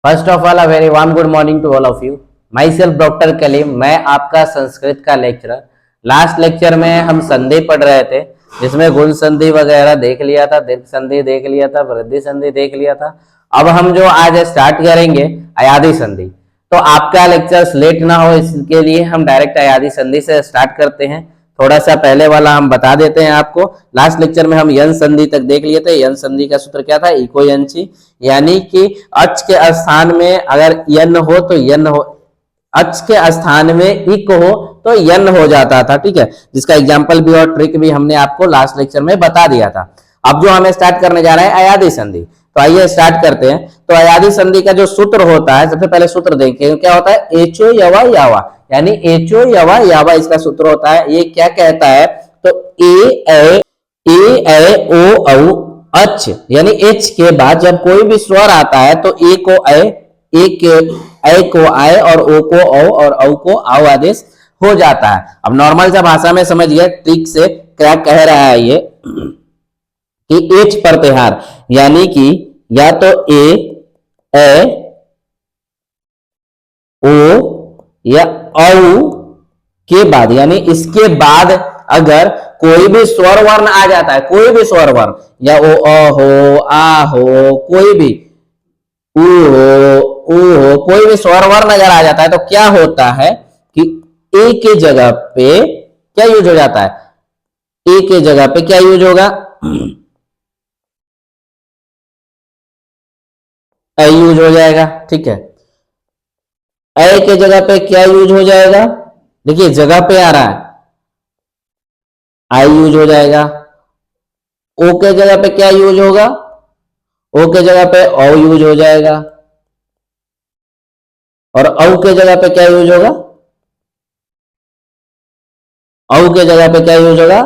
First of all a very warm good morning to all of you. Myself doctor Kaleem, मैं आपका संस्कृत का lecturer. Last lecture में हम संधि पढ़ रहे थे, जिसमें गुण संधि वगैरह देख लिया था, दीर्घ संधि देख लिया था, वृद्धि संधि देख लिया था। अब हम जो आज स्टार्ट करेंगे अयादी संधि। तो आपका लेक्चर लेट ना हो, इसके लिए हम डायरेक्ट अयादी संधि से स्टार्ट करते हैं। थोड़ा सा पहले वाला हम बता देते हैं आपको। लास्ट लेक्चर में हम यन संधि तक देख लिए थे। यन संधि का सूत्र क्या था? इको यंची, यानी कि अच के स्थान में अगर यन हो तो यन हो, अच के स्थान में इक हो तो यन हो जाता था। ठीक है, जिसका एग्जाम्पल भी और ट्रिक भी हमने आपको लास्ट लेक्चर में बता दिया था। अब जो हमें स्टार्ट करने जा रहे हैं अयादी संधि, तो आइए स्टार्ट करते हैं। तो अयादी संधि का जो सूत्र होता है, सबसे पहले सूत्र देखें क्या होता है। एचो यवा यावा, यानी एचो यवा यावा इसका सूत्र होता है। ये क्या कहता है? तो ए ओ औ अच, यानी एच के बाद जब कोई भी स्वर आता है तो ए को ए को आए और ओ को औ और औ को आव आदेश हो जाता है। अब नॉर्मल सा भाषा में समझिए, ट्रिक से क्या कह रहा है ये कि एच प्रत्याहार, यानी कि या तो ए ओ या औ के बाद, यानी इसके बाद अगर कोई भी स्वर वर्ण आ जाता है, कोई भी स्वर वर्ण, या ओ अ हो, आ हो, कोई भी ऊ हो, कोई भी स्वर वर्ण अगर आ जाता है तो क्या होता है कि ए के जगह पे क्या यूज हो जाता है? ए के जगह पे क्या यूज होगा? ए यूज हो जाएगा। ठीक है, ए के जगह पे क्या यूज हो जाएगा? देखिए जगह पे आ रहा है, आई यूज हो जाएगा। ओ के जगह पे क्या यूज होगा? ओ के जगह पे औ यूज हो जाएगा। और औ के जगह पे क्या यूज होगा? औ के जगह पे क्या यूज होगा?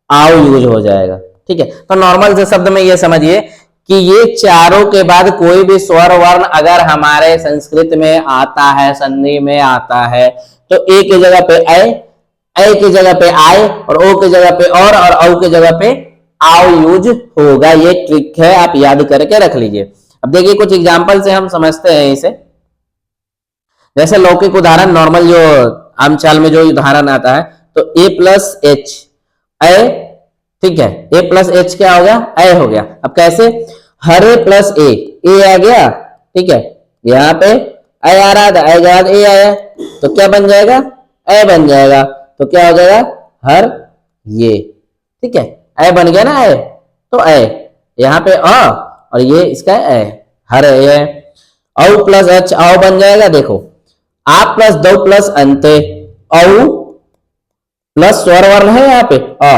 आव यूज हो जाएगा। ठीक है, तो नॉर्मल से शब्द में ये समझिए कि ये चारों के बाद कोई भी स्वर वर्ण अगर हमारे संस्कृत में आता है, संधि में आता है, तो ए के जगह पे ए की जगह पे आए, और ओ की जगह पे और औ की जगह पे आव यूज होगा। ये ट्रिक है, आप याद करके रख लीजिए। अब देखिए कुछ एग्जांपल से हम समझते हैं इसे। जैसे लौकिक उदाहरण, नॉर्मल जो आमचाल में जो उदाहरण आता है, तो ए प्लस एच, ए, ठीक है, ए प्लस एच क्या हो गया? ए हो गया। अब कैसे? हरे प्लस ए आ गया। ठीक है, यहाँ पे ए आ रहा था, ए के बाद ए आया तो क्या बन जाएगा? ए बन जाएगा। तो क्या हो जाएगा? हर ये। ठीक है, ए बन गया ना, ए तो ए, यहाँ पे अ और ये इसका ए, हर ए। औ प्लस एच औ बन जाएगा। देखो, आ प्लस दो प्लस अंते, औ प्लस स्वर वर्ण है यहाँ पे अ,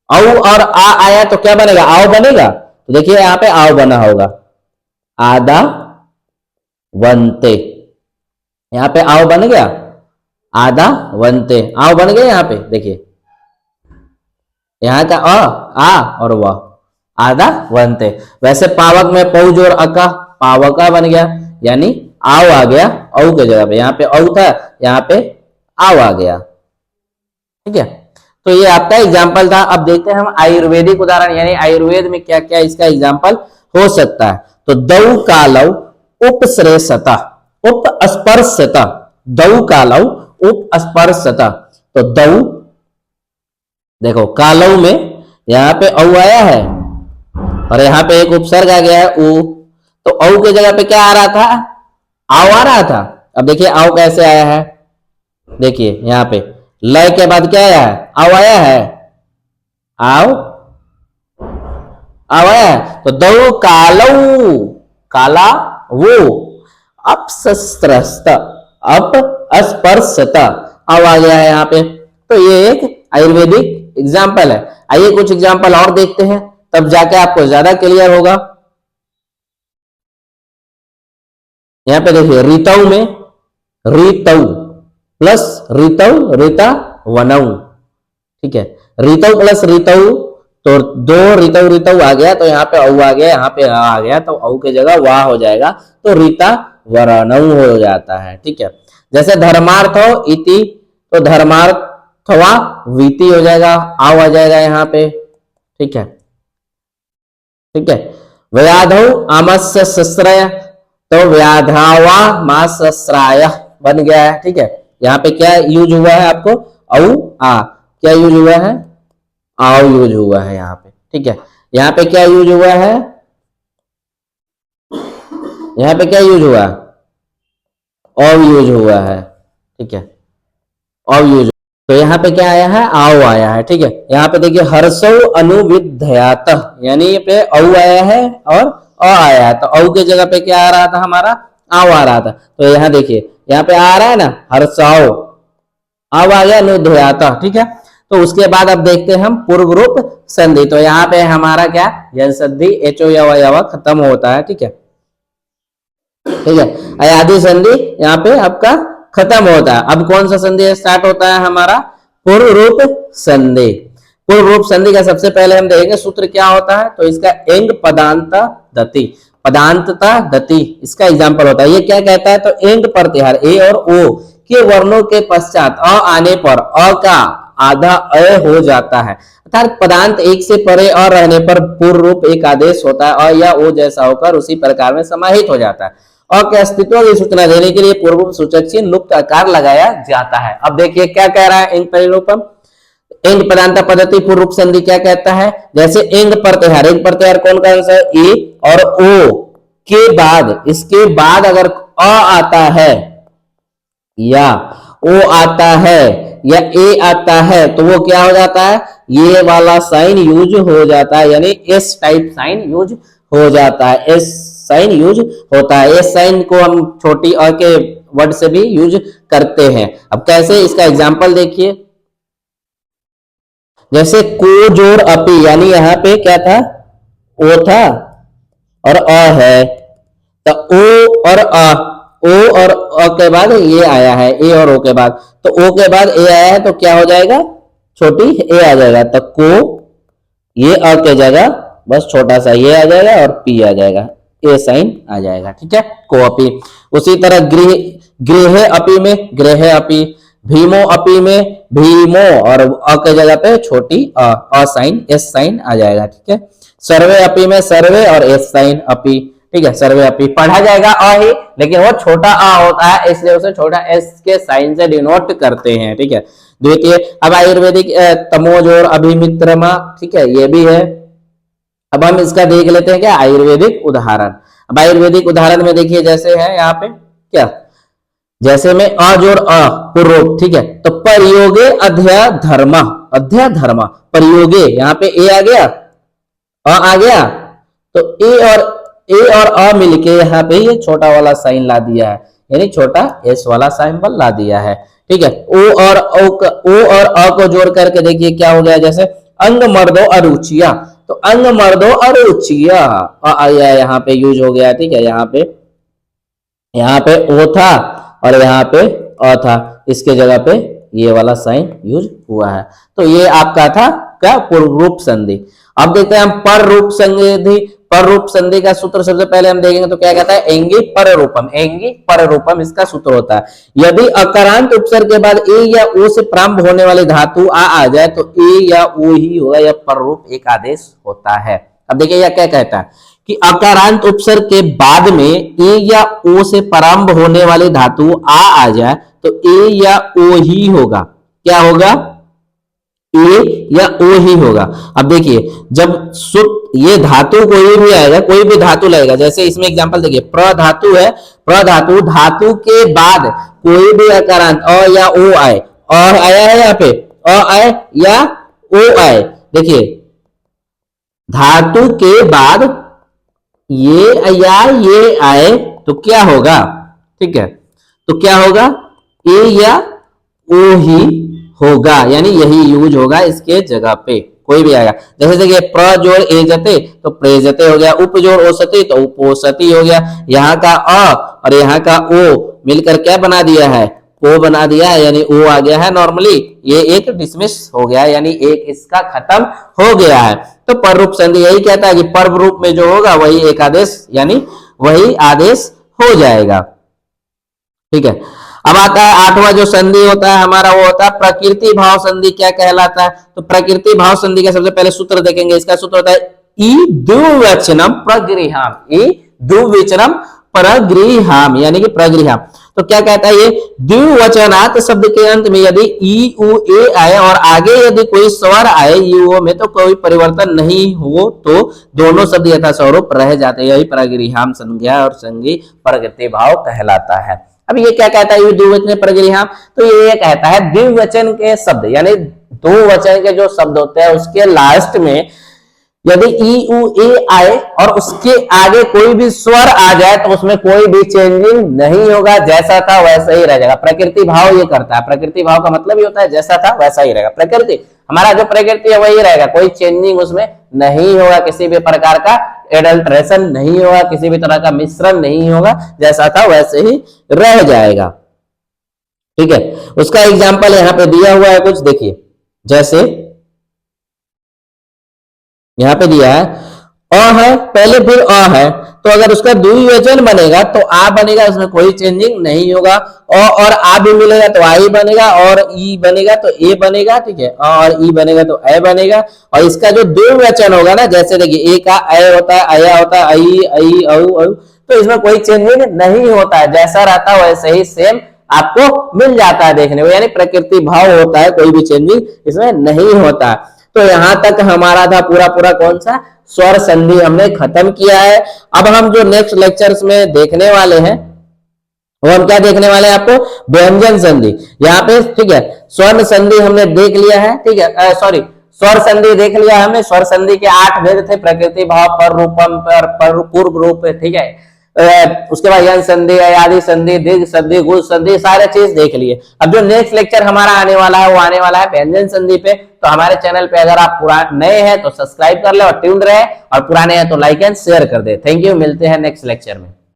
औ और आ आया तो क्या बनेगा? आओ बनेगा। तो देखिए यहाँ पे आओ बना होगा, आदा वंते, यहाँ पे आओ बन गया, आधा वंते, आओ बन गया। यहाँ पे देखिए, यहाँ का आ और वह, आधा वंते। वैसे पावक में पौज और अका, पावका बन गया, यानी आओ आ गया औ के जगह पे। यहाँ पे औ था, यहाँ पे आओ आ गया। ठीक है, तो ये आपका एग्जाम्पल था। अब देखते हैं हम आयुर्वेदिक उदाहरण, यानी आयुर्वेद में क्या क्या इसका एग्जाम्पल हो सकता है। तो दौ कालव उपश्रेषता, उपस्पर्शता, दौ कालव उपस्पर्शता। तो दौ, देखो कालव में यहाँ पे औ आया है और यहाँ पे एक उपसर्ग आ गया है उ, तो औ के जगह पे क्या आ रहा था? आओ आ रहा था। अब देखिए आओ कैसे आया है, देखिए यहाँ पे लय के बाद क्या आया है? आओ आया है, आओ आओ आया है। तो दो कालऊ, काला वो, अपस्त्रस्त, अप अस्पर्शत, अब आ गया है यहाँ पे। तो ये एक आयुर्वेदिक एग्जाम्पल है। आइए कुछ एग्जाम्पल और देखते हैं, तब जाके आपको ज्यादा क्लियर होगा। यहाँ पे देखिए, ऋतौ में ऋतौ प्लस ऋतौ, ऋता वनौ। ठीक है, ऋतौ प्लस ऋतौ, तो दो ऋतौ ऋतौ आ गया, तो यहाँ पे औ आ गया, यहाँ पे आ गया, तो औ की जगह वाह हो जाएगा, तो ऋता वरणौ हो जाता है। ठीक है, जैसे धर्मार्थो इति, तो धर्मार्थवा वीति हो जाएगा, आओ आ जाएगा यहाँ पे। ठीक है, ठीक है, व्याधौ आमस्य शस्त्रय, तो व्याधावा मासस्राय बन गया है। ठीक है, यहाँ पे क्या यूज हुआ है आपको, औ आ, क्या यूज हुआ है, आओ यूज हुआ है यहाँ पे। ठीक है, यहाँ पे क्या यूज हुआ है, यहाँ पे क्या यूज हुआ, औ यूज हुआ है। ठीक है, औ यूज, तो यहाँ पे क्या आया है, आओ आया है। ठीक है, यहाँ पे देखिए हर्षौ अनुविध्यात, यानी ये पे औ आया है और अ आया है, तो औ के जगह पे क्या आ रहा था हमारा, आओ आ रहा था। तो यहाँ देखिए यहाँ पे आ रहा है ना हर्षौ, अब आ गया अनुध्यात। ठीक है, तो उसके बाद अब देखते हैं हम पूर्व रूप संधि। तो यहाँ पे हमारा क्या यन संधि एचो यव खत्म होता है। ठीक है, ठीक है, अयादि संधि यहाँ पे आपका खत्म होता है। अब कौन सा संधि स्टार्ट होता है हमारा, पूर्व रूप संधि। पूर्व रूप संधि का सबसे पहले हम देखेंगे सूत्र क्या होता है, तो इसका एंग पदांत दति, पदांतता दति इसका एग्जाम्पल होता है। ये क्या कहता है, तो एंग प्रत्याहार ए और ओ के वर्णों के पश्चात अ आने पर अ का आधा अ हो जाता है, अर्थात पदांत एक से परे अ रहने पर पूर्व रूप एक आदेश होता है, अ या ओ जैसा होकर उसी प्रकार में समाहित हो जाता है। अ के अस्तित्व की सूचना देने के लिए पूर्व सूचक चिन्ह लुप्त आकार लगाया जाता है। अब देखिए क्या कह रहा है एंग परिरूपम, एंग पदांत पद्धति पूर्व रूप संधि क्या कहता है, जैसे एंग प्रत्याहार, एंग प्रत्याहार कौन कौन सा है, ए और ओ के बाद, इसके बाद अगर अ आता है या ओ आता है या ए आता है तो वो क्या हो जाता है, ये वाला साइन यूज हो जाता है, यानी एस टाइप साइन यूज हो जाता है, एस साइन यूज होता है। एस साइन को हम छोटी अ के वर्ड से भी यूज करते हैं। अब कैसे, इसका एग्जांपल देखिए, जैसे को जोड़ अपी, यानी यहाँ पे क्या था, ओ था और अ है, तो ओ और अ, ओ और अ के बाद ये आया है, ए और ओ के बाद, तो ओ के बाद ए आया है तो क्या हो जाएगा, छोटी ए आ जाएगा, तो को ये अ के जगह बस छोटा सा ये आ जाएगा और पी आ जाएगा, ए साइन आ जाएगा। ठीक है, को अपी। उसी तरह गृह, गृह अपी में गृह अपी, भीमो अपी में भीमो और अ के जगह पे छोटी अ साइन एस साइन आ जाएगा। ठीक है, सर्वे अपी में सर्वे और एस साइन अपी। ठीक है, सर्वे अपी पढ़ा जाएगा अ ही, लेकिन वो छोटा अ होता है इसलिए उसे छोटा एस के साइन से डिनोट करते हैं। ठीक है, द्वितीय, अब आयुर्वेदिक तमोजोर अभिमित्रमा, ठीक है, ये भी है। अब हम इसका देख लेते हैं क्या, आयुर्वेदिक उदाहरण। अब आयुर्वेदिक उदाहरण में देखिए जैसे है यहाँ पे क्या, जैसे में अ जोड़ अ पूर्व, ठीक है, तो परयोगे अध्याधर्म, अध्याधर्म परयोगे, यहाँ पे ए आ गया आ गया, तो ए और अ मिलके यहाँ पे ये छोटा वाला साइन ला दिया है, यानी छोटा एस वाला सिंबल ला दिया है। ठीक है, ओ और अ को जोड़ करके देखिए क्या हो गया, जैसे अंग मर्दो अरुचिया, तो अंग मर्दो अरुचिया आया यहाँ पे यूज हो गया। ठीक है, यहाँ पे ओ था और यहाँ पे अ था, इसके जगह पे ये वाला साइन यूज हुआ है। तो ये आपका था क्या, पूर्व रूप संधि। अब देखते हैं हम पर रूप संधि। पर रूप संधि का सूत्र सबसे पहले हम देखेंगे तो क्या कहता है, एंगी पर रूपम, एंगी पर रूपम इसका सूत्र होता है। यदि अकारांत उपसर्ग के बाद ए या ओ से प्रारंभ होने वाली धातु आ जाए तो ए या ओ ही होगा, यह पर रूप एक आदेश होता है। अब देखिए यह क्या कहता है कि अकारांत उपसर्ग के बाद में ए या ओ से प्रारंभ होने वाली धातु आ जाए तो ए या ओ ही होगा, क्या होगा, ए या ओ ही होगा। अब देखिए जब ये धातु कोई भी आएगा, कोई भी धातु लगेगा, जैसे इसमें एग्जांपल देखिए प्र धातु है, प्र धातु, धातु के बाद कोई भी अकारांत अ या ओ आए, और आया है यहाँ पे अ आए या ओ आए, देखिए धातु के बाद ये या ये आए तो क्या होगा, ठीक है, तो क्या होगा, ए या ओ ही होगा, यानी यही यूज होगा इसके जगह पे, कोई भी आएगा। जैसे देखिए प्र जोड़ ए जते तो प्रेजते हो गया, उप जोड़ ओसती तो उपोसती हो गया, यहाँ का अ और यहाँ का ओ मिलकर क्या बना दिया है, ओ बना दिया है, यानी ओ आ गया है। नॉर्मली ये एक डिसमिस हो गया, यानी एक इसका खत्म हो गया है। तो पर रूप संधि यही कहता है कि पर्व रूप में जो होगा वही एक आदेश, यानी वही आदेश हो जाएगा। ठीक है, अब आता है आठवां जो संधि होता है हमारा, वो होता है प्रकृति भाव संधि। क्या कहलाता है, तो प्रकृति भाव संधि का सबसे पहले सूत्र देखेंगे। इसका सूत्र होता है ई द्विवचनम प्रगृह्यम, ई द्विवचनम प्रगृह्याम यानी कि प्रगृह्याम। तो क्या कहता है ये, द्विवचनात् शब्द के अंत में यदि ई उ ए आए और आगे यदि कोई स्वर आए ई उ में तो कोई परिवर्तन नहीं हो तो दोनों शब्द यथास्वरूप रह जाते हैं। यही प्रगृह्याम संज्ञा और संगी प्रकृति भाव कहलाता है। अब ये क्या कहता है, ये द्विवचन प्रगृह्याम, तो ये कहता है द्विवचन के शब्द यानी दो वचन के जो शब्द होते हैं उसके लास्ट में यदि ई उ ए आए और उसके आगे कोई भी स्वर आ जाए तो उसमें कोई भी चेंजिंग नहीं होगा, जैसा था वैसा ही रह जाएगा। प्रकृति भाव ये करता है। प्रकृति भाव का मतलब ये होता है जैसा था वैसा ही रहेगा। प्रकृति हमारा जो प्रकृति है वही रहेगा, कोई चेंजिंग उसमें नहीं होगा, किसी भी प्रकार का एडल्ट्रेशन नहीं होगा, किसी भी तरह का मिश्रण नहीं होगा, जैसा था वैसे ही रह जाएगा। ठीक है, उसका एग्जाम्पल यहाँ पे दिया हुआ है कुछ, देखिए जैसे यहां पे दिया है अ है पहले फिर अ है, तो अगर उसका द्विवचन बनेगा तो आ बनेगा, उसमें कोई चेंजिंग नहीं होगा। अ और आ भी मिलेगा तो आ ही बनेगा, और ई बनेगा तो ए बनेगा। ठीक है, अ और ई बनेगा तो ए बनेगा। और इसका जो द्विवचन होगा ना, जैसे देखिए ए का ए होता है, अया होता है, आई आई औ औ, तो इसमें कोई चेंजिंग नहीं होता है, जैसा रहता है वैसे ही सेम आपको मिल जाता है देखने को, यानी प्रकृति भाव होता है, कोई भी चेंजिंग इसमें नहीं होता। तो यहां तक हमारा था पूरा पूरा कौन सा स्वर संधि हमने खत्म किया है। अब हम जो नेक्स्ट लेक्चर्स में देखने वाले हैं वो हम क्या देखने वाले हैं, आपको व्यंजन संधि। यहाँ पे ठीक है, स्वर्ण संधि हमने देख लिया है। ठीक है, सॉरी स्वर संधि देख लिया हमने। स्वर संधि के 8 भेद थे, प्रकृति भाव, पर रूपम, पर पूर्व रूप। ठीक है, उसके बाद यन संधि, अयादि संधि, दीर्घ संधि, गुण संधि, सारे चीज देख लिए। अब जो नेक्स्ट लेक्चर हमारा आने वाला है वो आने वाला है व्यंजन संधि पे। तो हमारे चैनल पे अगर आप नए हैं तो सब्सक्राइब कर ले और ट्यून्ड रहे, और पुराने हैं तो लाइक एंड शेयर कर दे। थैंक यू, मिलते हैं नेक्स्ट लेक्चर में।